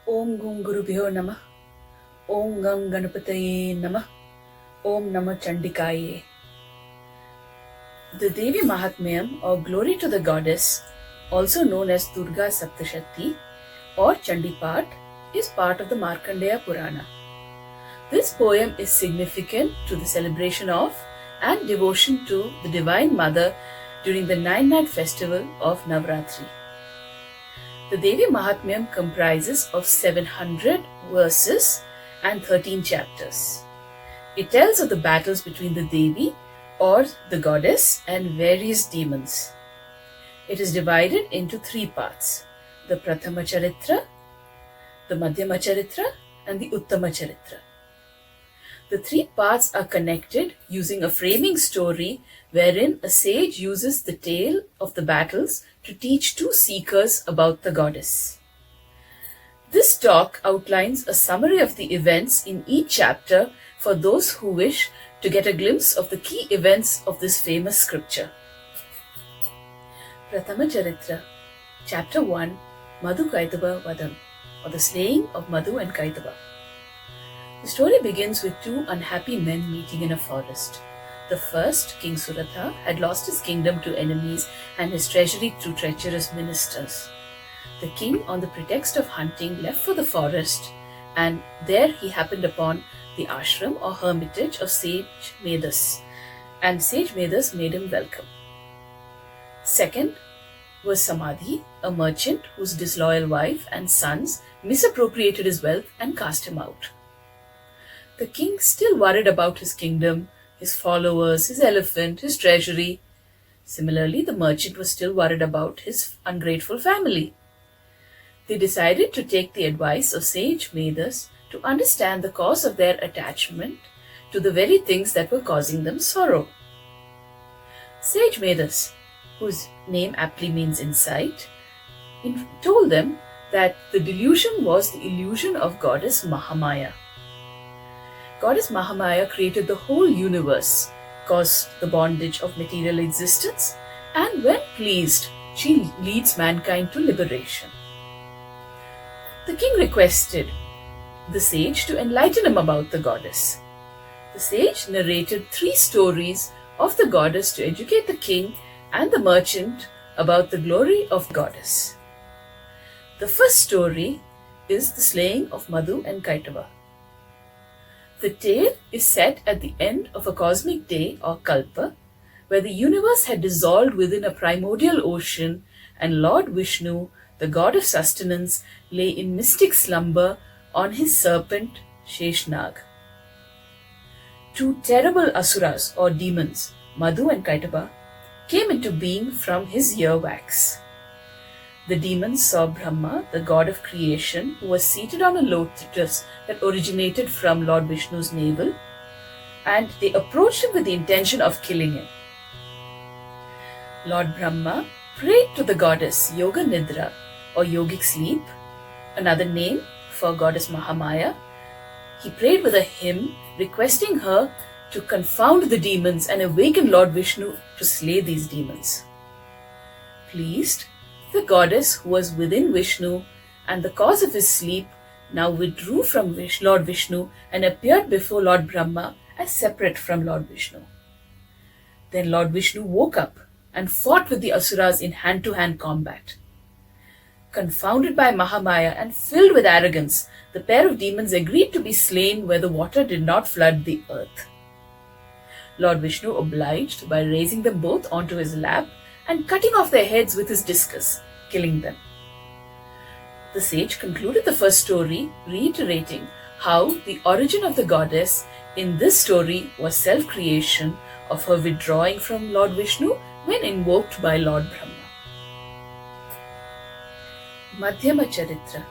Om Gum Gurubhyo Namah. Om Gam Ganapataye Namah. Om Namah Chandikaye. The Devi Mahatmyam, or Glory to the Goddess, also known as Durga Saptashati or Chandi part, is part of the Markandeya Purana. This poem is significant to the celebration of and devotion to the Divine Mother during the 9-night festival of Navratri. The Devi Mahatmyam comprises of 700 verses and 13 chapters. It tells of the battles between the Devi or the goddess and various demons. It is divided into 3 parts: the Prathama Charitra, the Madhyama Charitra and the Uttama Charitra. The 3 parts are connected using a framing story wherein a sage uses the tale of the battles to teach 2 seekers about the goddess. This talk outlines a summary of the events in each chapter for those who wish to get a glimpse of the key events of this famous scripture. Prathama Charitra, Chapter 1, Madhu Kaitaba Vadam, or the slaying of Madhu and Kaitaba. The story begins with 2 unhappy men meeting in a forest. The first, King Suratha, had lost his kingdom to enemies and his treasury to treacherous ministers. The king, on the pretext of hunting, left for the forest, and there he happened upon the ashram or hermitage of sage Medhas, and sage Medhas made him welcome. Second was Samadhi, a merchant whose disloyal wife and sons misappropriated his wealth and cast him out. The king, still worried about his kingdom, his followers, his elephant, his treasury. Similarly, the merchant was still worried about his ungrateful family. They decided to take the advice of sage Medhas to understand the cause of their attachment to the very things that were causing them sorrow. Sage Medhas, whose name aptly means insight, told them that the delusion was the illusion of goddess Mahamaya. Goddess Mahamaya created the whole universe, caused the bondage of material existence, and when pleased, she leads mankind to liberation. The king requested the sage to enlighten him about the goddess. The sage narrated 3 stories of the goddess to educate the king and the merchant about the glory of the goddess. The first story is the slaying of Madhu and Kaitaba. The tale is set at the end of a cosmic day or kalpa, where the universe had dissolved within a primordial ocean and Lord Vishnu, the god of sustenance, lay in mystic slumber on his serpent Sheshnag. 2 terrible asuras or demons, Madhu and Kaitaba, came into being from his earwax. The demons saw Brahma, the god of creation, who was seated on a lotus that originated from Lord Vishnu's navel, and they approached him with the intention of killing him. Lord Brahma prayed to the goddess Yoga Nidra or yogic sleep, another name for goddess Mahamaya. He prayed with a hymn requesting her to confound the demons and awaken Lord Vishnu to slay these demons. Pleased, the goddess, who was within Vishnu and the cause of his sleep, now withdrew from Lord Vishnu and appeared before Lord Brahma as separate from Lord Vishnu. Then Lord Vishnu woke up and fought with the asuras in hand-to-hand combat. Confounded by Mahamaya and filled with arrogance, the pair of demons agreed to be slain where the water did not flood the earth. Lord Vishnu obliged by raising them both onto his lap and cutting off their heads with his discus, killing them. The sage concluded the first story, reiterating how the origin of the goddess in this story was self-creation of her withdrawing from Lord Vishnu when invoked by Lord Brahma. Madhyama Charitra,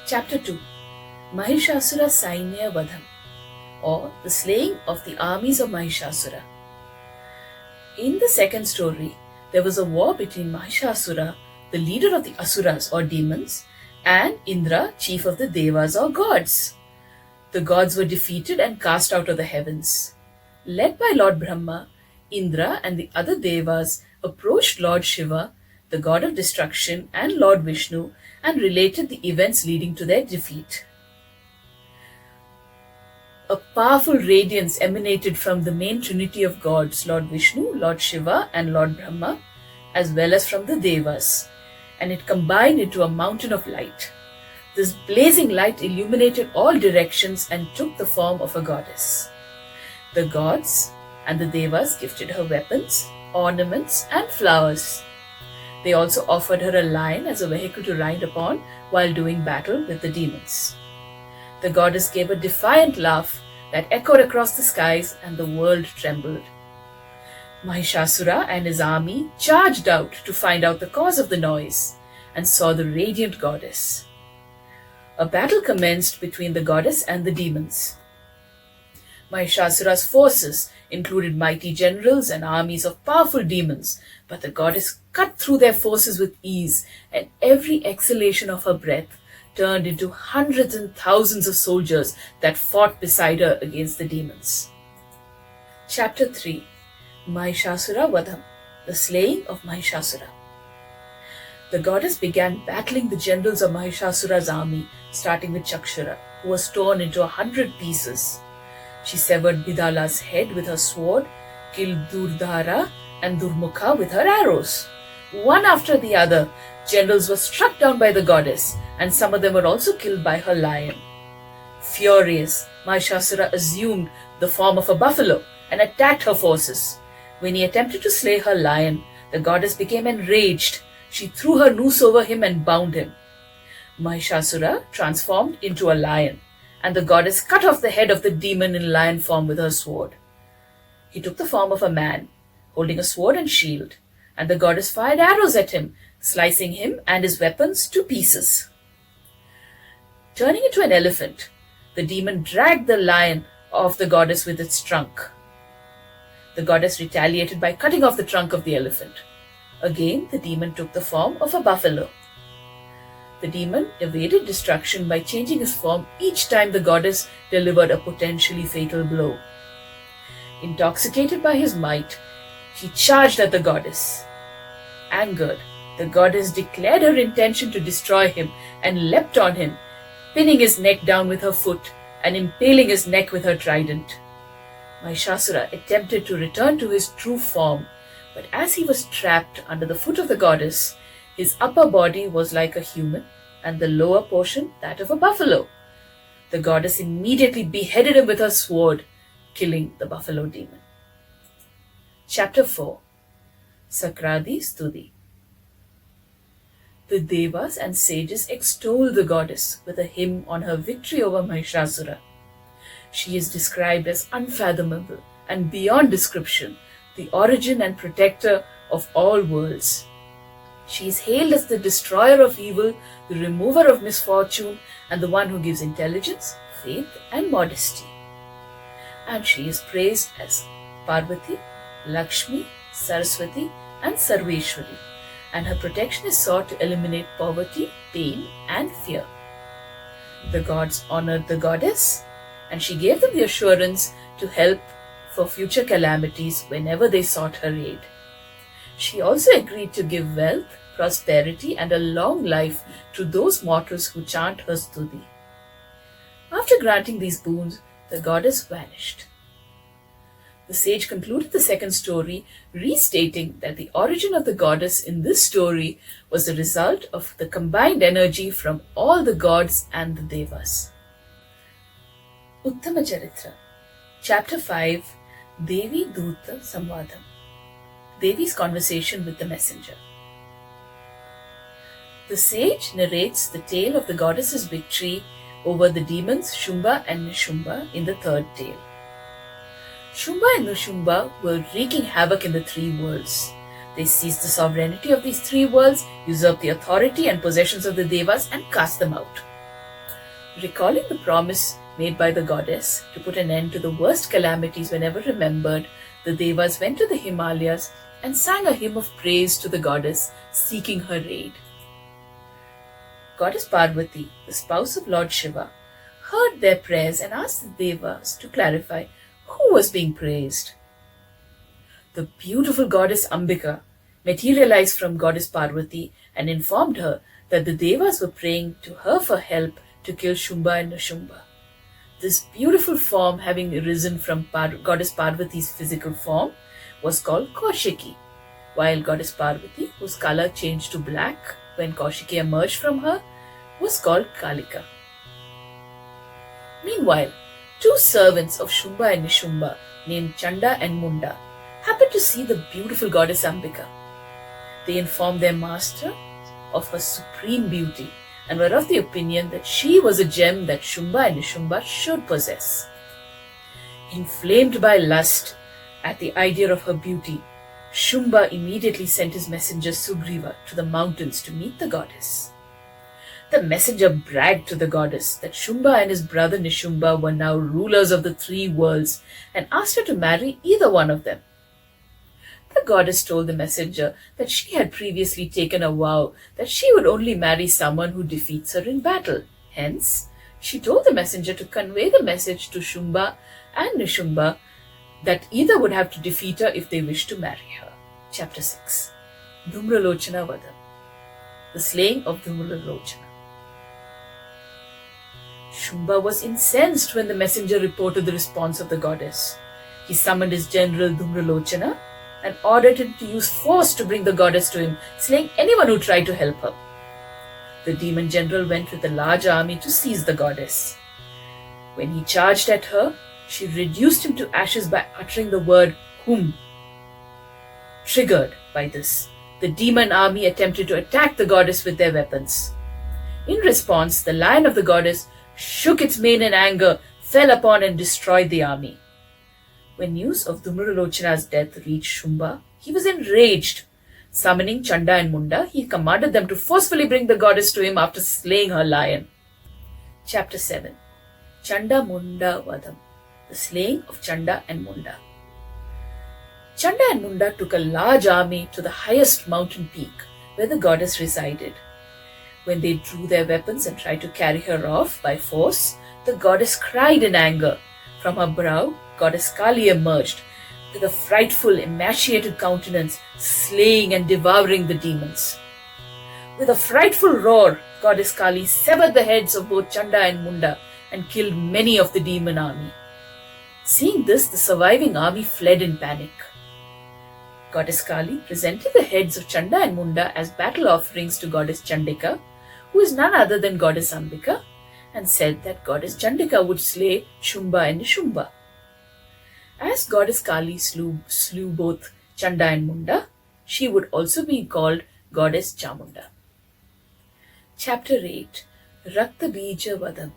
Chapter 2, Mahishasura Sainya Vadham, or the slaying of the armies of Mahishasura. In the second story, there was a war between Mahishasura, the leader of the asuras or demons, and Indra, chief of the devas or gods. The gods were defeated and cast out of the heavens. Led by Lord Brahma, Indra and the other devas approached Lord Shiva, the god of destruction, and Lord Vishnu, and related the events leading to their defeat. A powerful radiance emanated from the main trinity of gods, Lord Vishnu, Lord Shiva, and Lord Brahma, as well as from the Devas, and it combined into a mountain of light. This blazing light illuminated all directions and took the form of a goddess. The gods and the Devas gifted her weapons, ornaments, and flowers. They also offered her a lion as a vehicle to ride upon while doing battle with the demons. The goddess gave a defiant laugh that echoed across the skies, and the world trembled. Mahishasura and his army charged out to find out the cause of the noise and saw the radiant goddess. A battle commenced between the goddess and the demons. Mahishasura's forces included mighty generals and armies of powerful demons, but the goddess cut through their forces with ease, and every exhalation of her breath turned into hundreds and thousands of soldiers that fought beside her against the demons. Chapter 3. Mahishasura Vadham, the slaying of Mahishasura. The goddess began battling the generals of Mahishasura's army, starting with Chakshara, who was torn into 100 pieces. She severed Bidala's head with her sword, killed Durdhara and Durmukha with her arrows. One after the other, generals were struck down by the goddess, and some of them were also killed by her lion. Furious, Mahishasura assumed the form of a buffalo and attacked her forces. When he attempted to slay her lion, the goddess became enraged. She threw her noose over him and bound him. Mahishasura transformed into a lion, and the goddess cut off the head of the demon in lion form with her sword. He took the form of a man, holding a sword and shield, and the goddess fired arrows at him, slicing him and his weapons to pieces. Turning into an elephant, the demon dragged the lion of the goddess with its trunk. The goddess retaliated by cutting off the trunk of the elephant. Again, the demon took the form of a buffalo. The demon evaded destruction by changing his form each time the goddess delivered a potentially fatal blow. Intoxicated by his might, he charged at the goddess. Angered, the goddess declared her intention to destroy him and leapt on him, pinning his neck down with her foot and impaling his neck with her trident. Mahishasura attempted to return to his true form, but as he was trapped under the foot of the goddess, his upper body was like a human and the lower portion that of a buffalo. The goddess immediately beheaded him with her sword, killing the buffalo demon. Chapter 4. Sakradi Studi. The Devas and sages extol the goddess with a hymn on her victory over Mahishasura. She is described as unfathomable and beyond description, the origin and protector of all worlds. She is hailed as the destroyer of evil, the remover of misfortune, and the one who gives intelligence, faith, and modesty. And she is praised as Parvati, Lakshmi, Saraswati, and Sarveshwari, and her protection is sought to eliminate poverty, pain, and fear. The gods honored the goddess, and she gave them the assurance to help for future calamities whenever they sought her aid. She also agreed to give wealth, prosperity, and a long life to those mortals who chant her Studi. After granting these boons, the goddess vanished. The sage concluded the second story, restating that the origin of the goddess in this story was the result of the combined energy from all the gods and the Devas. Uttama Charitra. Chapter 5. Devi Duta Samvadam. Devi's conversation with the messenger. The sage narrates the tale of the goddess's victory over the demons Shumba and Nishumba in the third tale. Shumba and Nishumba were wreaking havoc in the three worlds. They seized the sovereignty of these three worlds, usurped the authority and possessions of the Devas, and cast them out. Recalling the promise made by the goddess to put an end to the worst calamities whenever remembered, the Devas went to the Himalayas and sang a hymn of praise to the goddess, seeking her aid. Goddess Parvati, the spouse of Lord Shiva, heard their prayers and asked the Devas to clarify who was being praised. The beautiful goddess Ambika materialized from goddess Parvati and informed her that the Devas were praying to her for help to kill Shumba and Shumba. This beautiful form, having arisen from goddess Parvati's physical form, was called Kaushiki, while goddess Parvati, whose color changed to black when Kaushiki emerged from her, was called Kalika. Meanwhile, two servants of Shumba and Nishumba, named Chanda and Munda, happened to see the beautiful goddess Ambika. They informed their master of her supreme beauty and were of the opinion that she was a gem that Shumba and Nishumba should possess. Inflamed by lust at the idea of her beauty, Shumba immediately sent his messenger Sugriva to the mountains to meet the goddess. The messenger bragged to the goddess that Shumba and his brother Nishumba were now rulers of the three worlds and asked her to marry either one of them. The goddess told the messenger that she had previously taken a vow that she would only marry someone who defeats her in battle. Hence, she told the messenger to convey the message to Shumba and Nishumba that either would have to defeat her if they wished to marry her. Chapter 6. Dhumralochana Vadam. The slaying of Dhumralochana. Shumba was incensed when the messenger reported the response of the goddess. He summoned his general Dhumralochana and ordered him to use force to bring the goddess to him, slaying anyone who tried to help her. The demon general went with a large army to seize the goddess. When he charged at her, she reduced him to ashes by uttering the word Hum. Triggered by this, the demon army attempted to attack the goddess with their weapons. In response, the lion of the goddess shook its mane in anger, fell upon and destroyed the army. When news of Dhumralochana's death reached Shumba, he was enraged. Summoning Chanda and Munda, he commanded them to forcefully bring the goddess to him after slaying her lion. Chapter 7. Chanda Munda Vadam. The slaying of Chanda and Munda. Chanda and Munda took a large army to the highest mountain peak where the goddess resided. When they drew their weapons and tried to carry her off by force, the goddess cried in anger. From her brow, goddess Kali emerged with a frightful, emaciated countenance, slaying and devouring the demons. With a frightful roar, goddess Kali severed the heads of both Chanda and Munda and killed many of the demon army. Seeing this, the surviving army fled in panic. Goddess Kali presented the heads of Chanda and Munda as battle offerings to goddess Chandika, who is none other than goddess Ambika, and said that goddess Chandika would slay Shumba and Nishumba. As goddess Kali slew both Chanda and Munda, she would also be called goddess Chamunda. Chapter 8. Raktabija Vadam,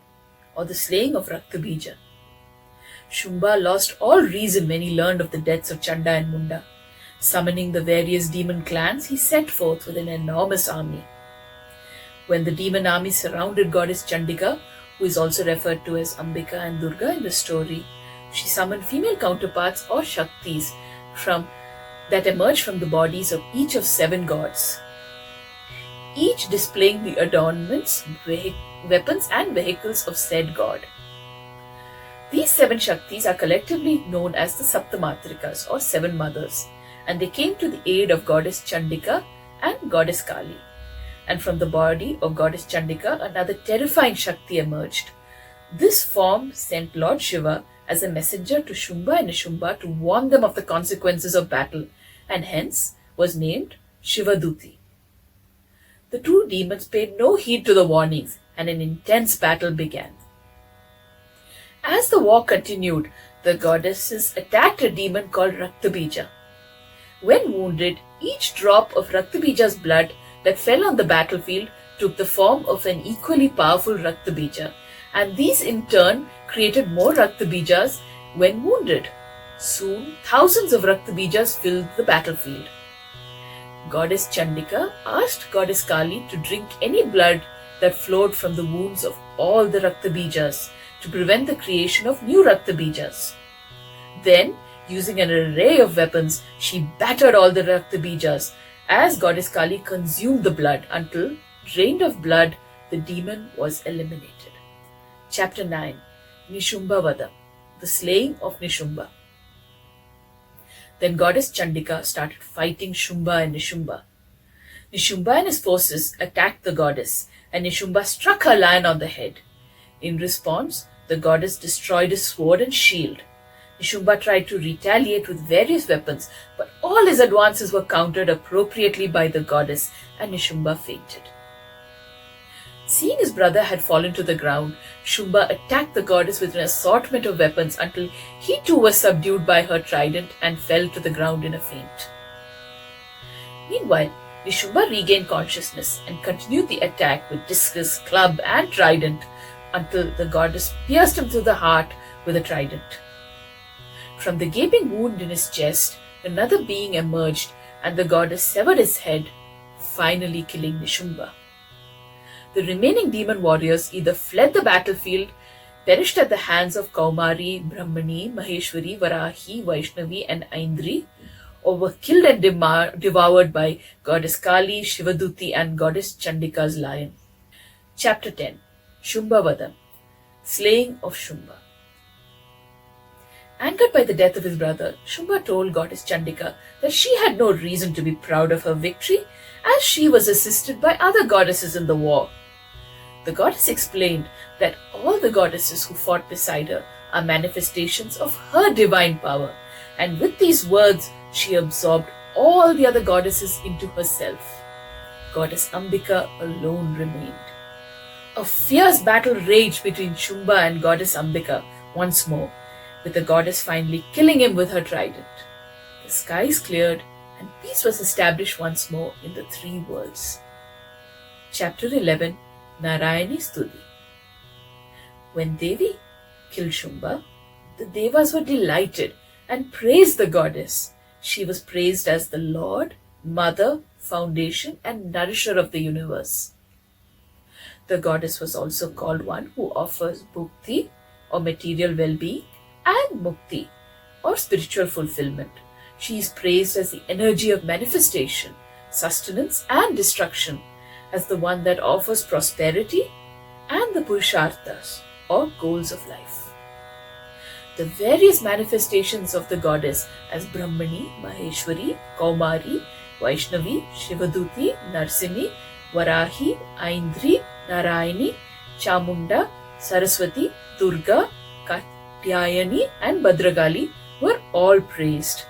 or the slaying of Raktabija. Shumba lost all reason when he learned of the deaths of Chanda and Munda. Summoning the various demon clans, he set forth with an enormous army. When the demon army surrounded goddess Chandika, who is also referred to as Ambika and Durga in the story, she summoned female counterparts or Shaktis that emerged from the bodies of each of 7 gods, each displaying the adornments, weapons and vehicles of said god. These 7 Shaktis are collectively known as the Saptamatrikas or 7 mothers, and they came to the aid of goddess Chandika and goddess Kali. And from the body of goddess Chandika, another terrifying Shakti emerged. This form sent Lord Shiva as a messenger to Shumba and Nishumba to warn them of the consequences of battle, and hence was named Shivaduti. The 2 demons paid no heed to the warnings, and an intense battle began. As the war continued, the goddesses attacked a demon called Raktabija. When wounded, each drop of Raktabija's blood that fell on the battlefield took the form of an equally powerful Raktabija, and these in turn created more Raktabijas when wounded. Soon, thousands of Raktabijas filled the battlefield. Goddess Chandika asked goddess Kali to drink any blood that flowed from the wounds of all the Raktabijas to prevent the creation of new Raktabijas. Then, using an array of weapons, she battered all the Raktabijas as goddess Kali consumed the blood until, drained of blood, the demon was eliminated. Chapter 9. Shumbabada, the slaying of Shumba. Then goddess Chandika started fighting Shumba and Nishumba. Nishumba and his forces attacked the goddess, and Nishumba struck her lion on the head. In response, the goddess destroyed his sword and shield. Shumba tried to retaliate with various weapons, but all his advances were countered appropriately by the goddess, and Shumba fainted. Seeing his brother had fallen to the ground, Shumba attacked the goddess with an assortment of weapons until he too was subdued by her trident and fell to the ground in a faint. Meanwhile, Shumba regained consciousness and continued the attack with discus, club, and trident until the goddess pierced him through the heart with a trident. From the gaping wound in his chest, another being emerged, and the goddess severed his head, finally killing Nishumba. The remaining demon warriors either fled the battlefield, perished at the hands of Kaumari, Brahmani, Maheshwari, Varahi, Vaishnavi, and Aindri, or were killed and devoured by goddess Kali, Shivaduti, and goddess Chandika's lion. Chapter 10. Shumbabada, Slaying of Shumba. Angered by the death of his brother, Shumba told goddess Chandika that she had no reason to be proud of her victory, as she was assisted by other goddesses in the war. The goddess explained that all the goddesses who fought beside her are manifestations of her divine power, and with these words she absorbed all the other goddesses into herself. Goddess Ambika alone remained. A fierce battle raged between Shumba and goddess Ambika once more, with the goddess finally killing him with her trident. The skies cleared and peace was established once more in the three worlds. Chapter 11. Narayani Studi. When Devi killed Shumba, the Devas were delighted and praised the goddess. She was praised as the Lord, Mother, Foundation, and Nourisher of the universe. The goddess was also called one who offers bhukti, or material well-being, and mukti, or spiritual fulfillment. She is praised as the energy of manifestation, sustenance, and destruction, as the one that offers prosperity and the purusharthas, or goals of life. The various manifestations of the goddess as Brahmani, Maheshwari, Kaumari, Vaishnavi, Shivaduti, Narsimhi, Varahi, Aindri, Narayani, Chamunda, Saraswati, Durga, Katyayani, and Bhadragali were all praised.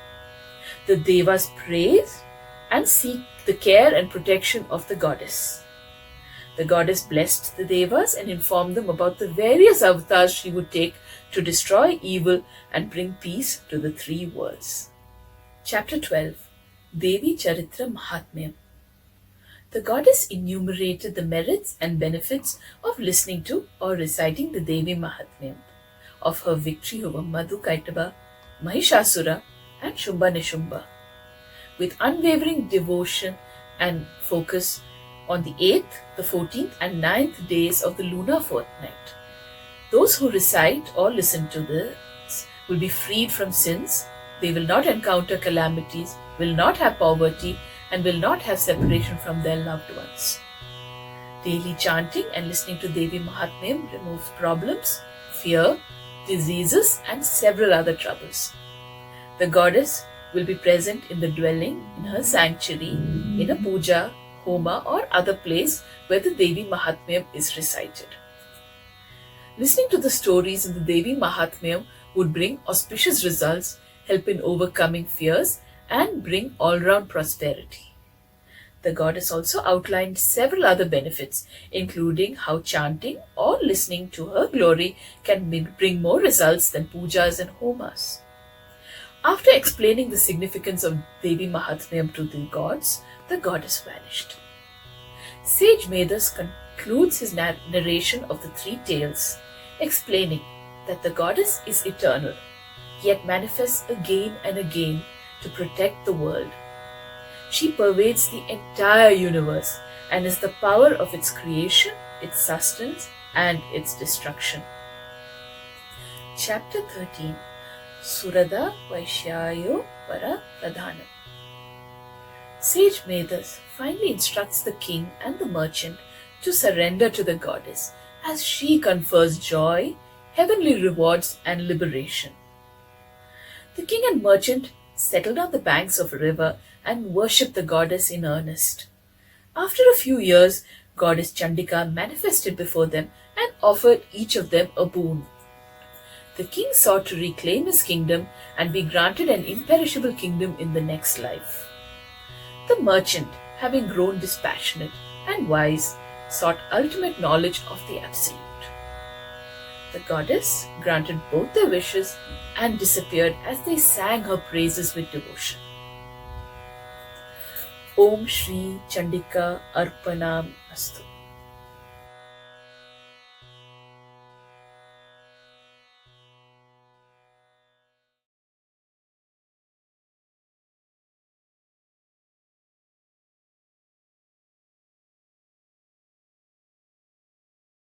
The Devas praise and seek the care and protection of the goddess. The goddess blessed the Devas and informed them about the various avatars she would take to destroy evil and bring peace to the three worlds. Chapter 12. Devi Charitra Mahatmyam. The goddess enumerated the merits and benefits of listening to or reciting the Devi Mahatmyam, of her victory over Madhu, Kaitaba, Mahishasura, and Shumba Nishumba, with unwavering devotion and focus on the 8th, the 14th, and 9th days of the lunar fortnight. Those who recite or listen to this will be freed from sins, they will not encounter calamities, will not have poverty, and will not have separation from their loved ones. Daily chanting and listening to Devi Mahatmyam removes problems, fear, diseases, and several other troubles. The goddess will be present in the dwelling, in her sanctuary, in a puja, homa, or other place where the Devi Mahatmyam is recited. Listening to the stories in the Devi Mahatmyam would bring auspicious results, help in overcoming fears, and bring all-round prosperity. The goddess also outlined several other benefits, including how chanting or listening to her glory can bring more results than pujas and homas. After explaining the significance of Devi Mahatmyam to the gods, the goddess vanished. Sage Medas concludes his narration of the three tales, explaining that the goddess is eternal, yet manifests again and again to protect the world. She pervades the entire universe and is the power of its creation, its sustenance, and its destruction. Chapter 13. Surada Vaishyayo Para Pradhanam. Sage Medas finally instructs the king and the merchant to surrender to the goddess, as she confers joy, heavenly rewards, and liberation. The king and merchant settled on the banks of a river and worshipped the goddess in earnest. After a few years, goddess Chandika manifested before them and offered each of them a boon. The king sought to reclaim his kingdom and be granted an imperishable kingdom in the next life. The merchant, having grown dispassionate and wise, sought ultimate knowledge of the Absolute. The goddess granted both their wishes and disappeared as they sang her praises with devotion. Om Shri Chandika Arpanam Astu.